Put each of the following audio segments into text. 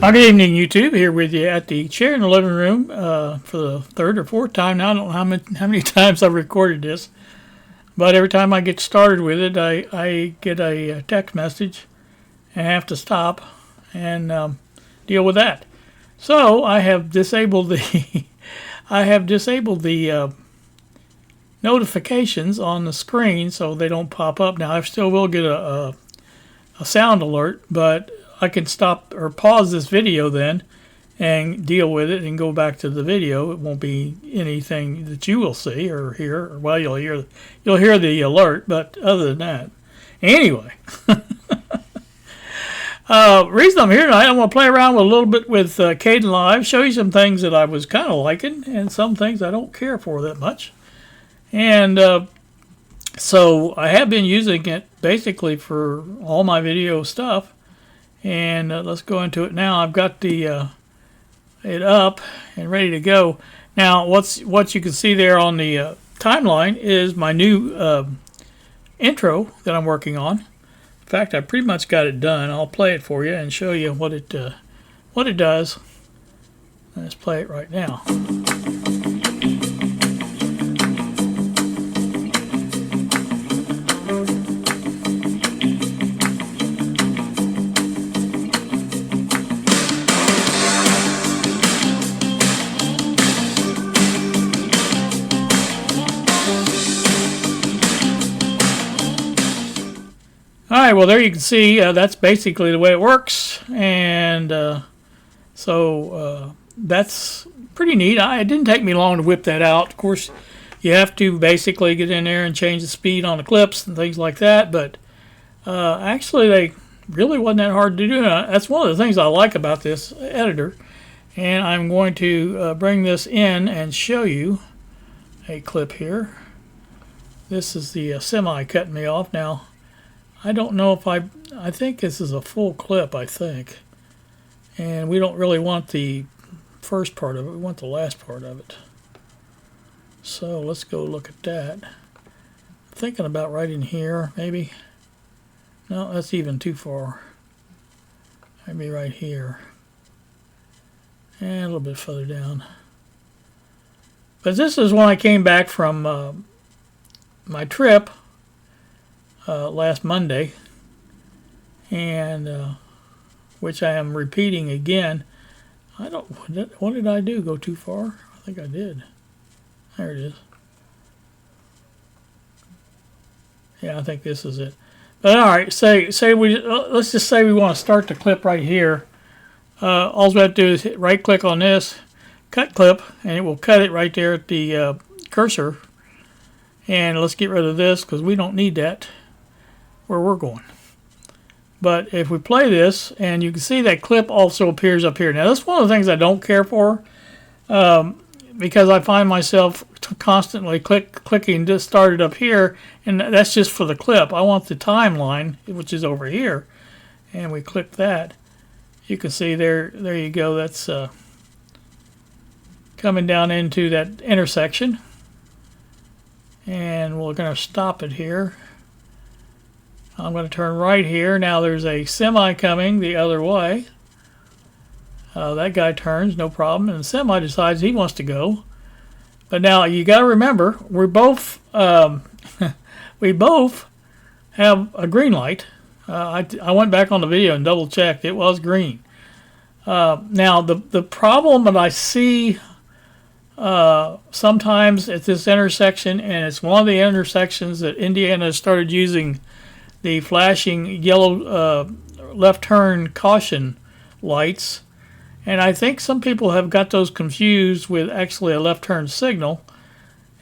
Good evening, YouTube. Here with you at the chair in the living room for the third or fourth time now. I don't know how many times I've recorded this, but every time I get started with it, I get a text message and have to stop and deal with that. So I have disabled the notifications on the screen so they don't pop up. Now I still will get a sound alert, but I can stop or pause this video then and deal with it and go back to the video. It won't be anything that you will see or hear. Well, you'll hear the alert, but other than that, anyway. Reason I'm here tonight, I want to play around with a little bit with Kdenlive, show you some things that I was kind of liking and some things I don't care for that much. And so I have been using it basically for all my video stuff. And let's go into it now. I've got the it up and ready to go. Now, what you can see there on the timeline is my new intro that I'm working on. In fact, I pretty much got it done. I'll play it for you and show you what it does. Let's play it right now. Alright, well there you can see that's basically the way it works, and so that's pretty neat. It didn't take me long to whip that out. Of course, you have to basically get in there and change the speed on the clips and things like that, but actually they really wasn't that hard to do. That's one of the things I like about this editor, and I'm going to bring this in and show you a clip here. This is the semi cutting me off now. I don't know if I think this is a full clip, I think. And we don't really want the first part of it. We want the last part of it. So let's go look at that. I'm thinking about right in here, maybe. No, that's even too far. Maybe right here. And a little bit further down. But this is when I came back from my trip. Last Monday, and which I am repeating again. What did I do? Go too far? I think I did. There it is. Yeah, I think this is it. But all right, let's just say we want to start the clip right here. All we have to do is right click on this, cut clip, and it will cut it right there at the cursor. And let's get rid of this because we don't need that where we're going. But if we play this, and you can see that clip also appears up here. Now that's one of the things I don't care for, because I find myself constantly clicking to start it up here, and that's just for the clip. I want the timeline, which is over here, and we click that. You can see there you go. That's coming down into that intersection, and we're going to stop it here. I'm going to turn right here. Now there's a semi coming the other way. That guy turns, no problem, and the semi decides he wants to go. But now you got to remember, we both we both have a green light. I went back on the video and double checked; it was green. Now the problem that I see sometimes at this intersection, and it's one of the intersections that Indiana has started using the flashing yellow left turn caution lights, and I think some people have got those confused with actually a left turn signal,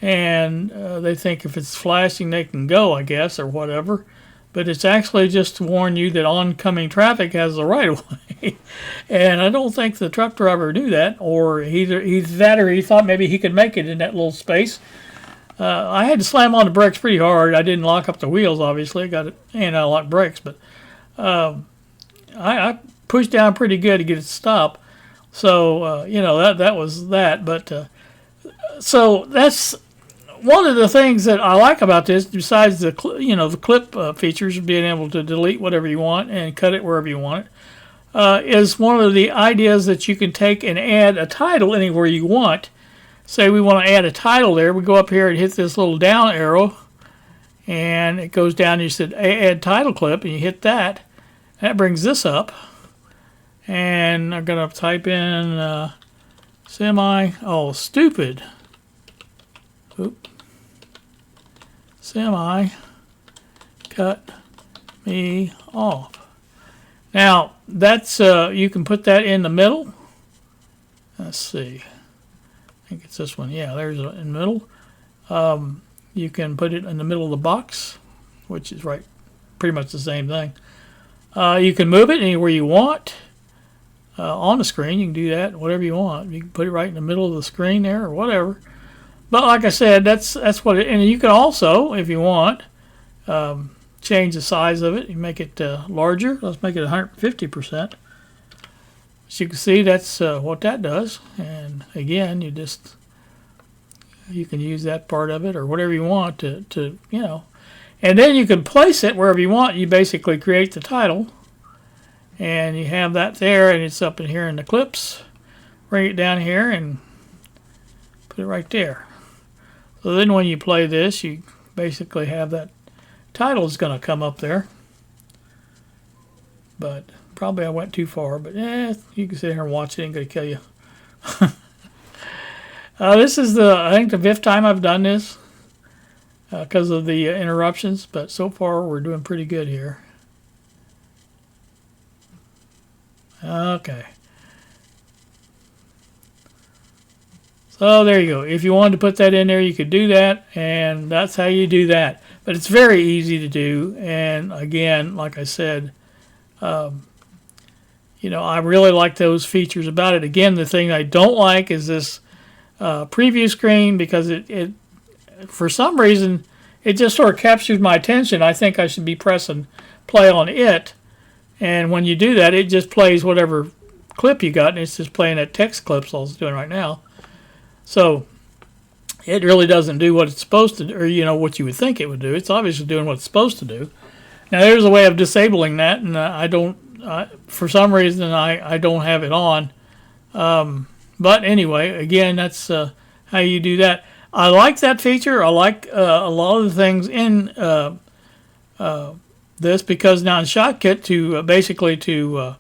and they think if it's flashing they can go, I guess, or whatever, but it's actually just to warn you that oncoming traffic has the right of way. And I don't think the truck driver knew that, or either that or he thought maybe he could make it in that little space. I had to slam on the brakes pretty hard. I didn't lock up the wheels, obviously. I got it, and I locked brakes, but I pushed down pretty good to get it to stop. So that was that. But so that's one of the things that I like about this, besides the clip features, being able to delete whatever you want and cut it wherever you want it. is one of the ideas that you can take and add a title anywhere you want. Say we want to add a title there, we go up here and hit this little down arrow, and it goes down and you said add title clip, and you hit that. That brings this up, and I'm going to type in stupid. Oop. Semi cut me off. Now that's you can put that in the middle. Let's see. I think it's this one. Yeah, there's in the middle. You can put it in the middle of the box, which is pretty much the same thing. You can move it anywhere you want on the screen. You can do that, whatever you want. You can put it right in the middle of the screen there, or whatever. But like I said, that's what it. And you can also, if you want, change the size of it. You make it larger. Let's make it 150%. As you can see, that's what that does. And again, you can use that part of it or whatever you want to. And then you can place it wherever you want. You basically create the title, and you have that there, and it's up in here in the clips. Bring it down here and put it right there. So then when you play this, you basically have that title is going to come up there. But probably I went too far, but you can sit here and watch it. It ain't going to kill you. This is I think the 5th time I've done this because of the interruptions, but so far we're doing pretty good here. Okay. So there you go. If you wanted to put that in there, you could do that, and that's how you do that. But it's very easy to do, and again, like I said, I really like those features about it. Again, the thing I don't like is this preview screen, because it for some reason, it just sort of captures my attention. I think I should be pressing play on it, and when you do that, it just plays whatever clip you got, and it's just playing that text clip, so it's doing right now. So it really doesn't do what it's supposed to do, or what you would think it would do. It's obviously doing what it's supposed to do. Now there's a way of disabling that, and I don't, for some reason I don't have it on. But anyway, again, that's how you do that. I like that feature. I like a lot of the things in this, because now in Shotcut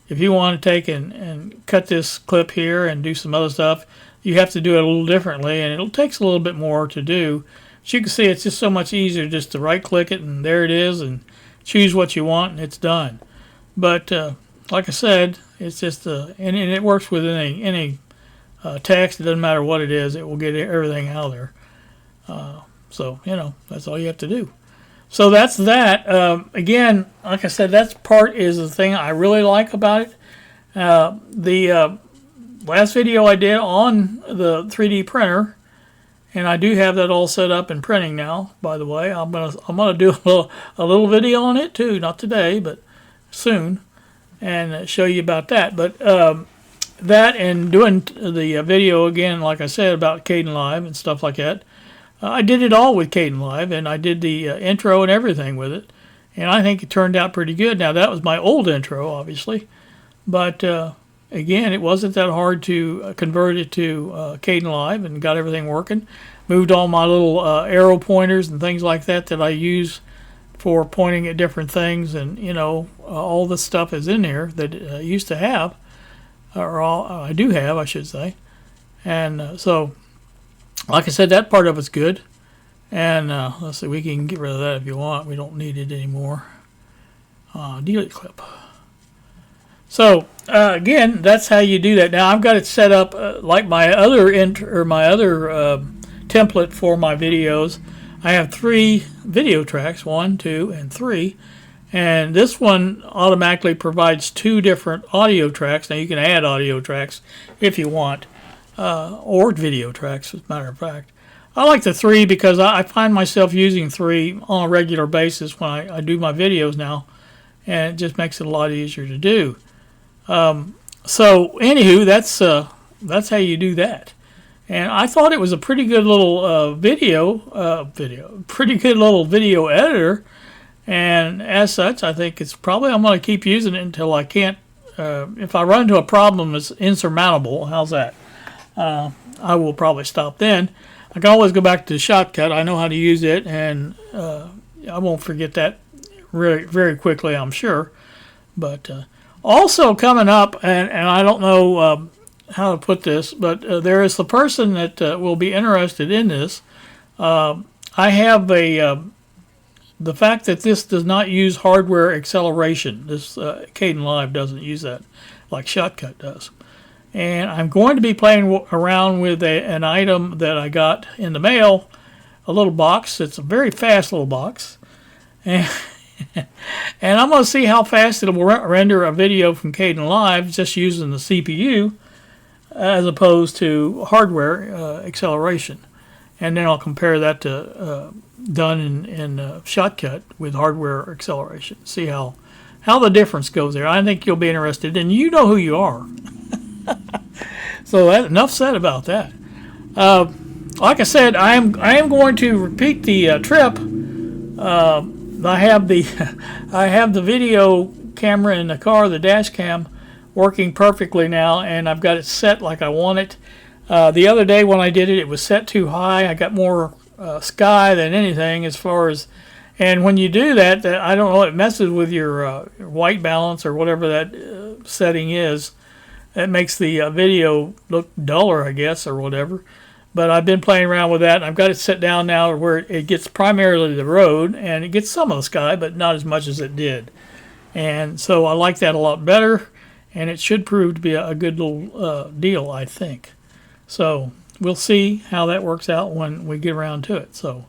if you want to take and cut this clip here and do some other stuff, you have to do it a little differently, and it takes a little bit more to do. As you can see, it's just so much easier just to right-click it, and there it is, and choose what you want, and it's done. But like I said, it's just and it works with any text. It doesn't matter what it is; it will get everything out of there. So that's all you have to do. So that's that. Again, like I said, that part is the thing I really like about it. The last video I did on the 3D printer, and I do have that all set up and printing now, by the way. I'm gonna do a little video on it too, not today, but soon, and show you about that. But that, and doing the video again, like I said, about Kdenlive and stuff like that. I did it all with Kdenlive, and I did the intro and everything with it, and I think it turned out pretty good. Now that was my old intro, obviously, but again, it wasn't that hard to convert it to Kdenlive, and got everything working. Moved all my little arrow pointers and things like that I use for pointing at different things, and all the stuff is in there that I used to have, or I do have, I should say. And so, like I said, that part of it's good. And let's see, we can get rid of that if you want. We don't need it anymore. Delete clip. So again, that's how you do that. Now I've got it set up like my other template for my videos. I have 3 video tracks, 1, 2, and 3, and this one automatically provides 2 different audio tracks. Now you can add audio tracks if you want, or video tracks, as a matter of fact. I like the 3 because I find myself using 3 on a regular basis when I do my videos now, and it just makes it a lot easier to do. So anywho, that's how you do that. And I thought it was a pretty good little pretty good little video editor. And as such, I think I'm going to keep using it until I can't if I run into a problem that's insurmountable, how's that? I will probably stop then. I can always go back to the shortcut. I know how to use it, and I won't forget that very, very quickly, I'm sure. But also coming up, and I don't know how to put this, but there is the person that will be interested in this. I have the fact that this does not use hardware acceleration. This Kdenlive doesn't use that like Shotcut does. And I'm going to be playing around with an item that I got in the mail, a little box. It's a very fast little box. And, and I'm going to see how fast it will render a video from Kdenlive just using the CPU as opposed to hardware acceleration. And then I'll compare that to done in Shotcut with hardware acceleration. See how the difference goes there. I think you'll be interested, and you know who you are. So enough said about that. Like I said, I am going to repeat the trip. I have the video camera in the car, the dash cam, working perfectly now, and I've got it set like I want it. The other day when I did it, it was set too high. I got more sky than anything as far as, and when you do that, I don't know, it messes with your white balance or whatever that setting is. It makes the video look duller, I guess, or whatever. But I've been playing around with that, and I've got it set down now where it gets primarily the road, and it gets some of the sky, but not as much as it did. And so I like that a lot better, and it should prove to be a good little deal, I think. So we'll see how that works out when we get around to it. So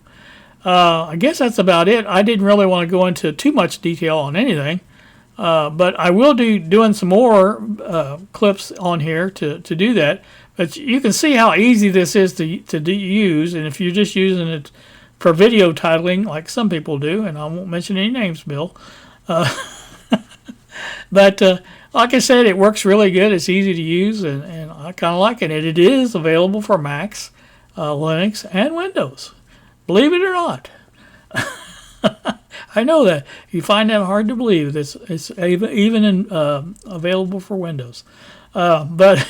I guess that's about it. I didn't really want to go into too much detail on anything. But I will doing some more clips on here to do that. But you can see how easy this is to use. And if you're just using it for video titling, like some people do, and I won't mention any names, Bill. But like I said, it works really good. It's easy to use, and I kind of like it. It is available for Macs, Linux, and Windows. Believe it or not. I know that. You find that hard to believe. It's even available for Windows. But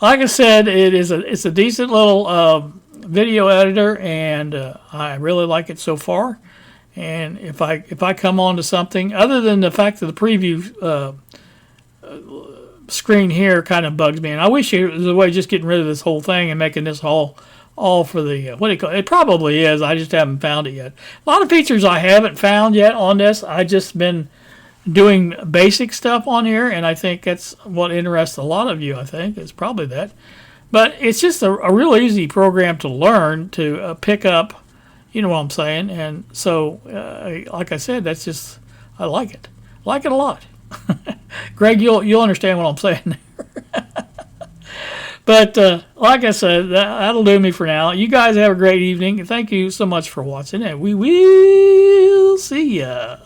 like I said, it's a decent little video editor, and I really like it so far. And if I come on to something, other than the fact that the preview screen here kind of bugs me, and I wish it was a way of just getting rid of this whole thing and making this all for the, what do you call it? It probably is. I just haven't found it yet. A lot of features I haven't found yet on this. I just been doing basic stuff on here, and I think that's what interests a lot of you, I think. It's probably that. But it's just a real easy program to learn, to pick up, you know what I'm saying? And so, like I said, that's just, I like it. I like it a lot. Greg, you'll understand what I'm saying. But like I said, that'll do me for now. You guys have a great evening. Thank you so much for watching, and we will see ya.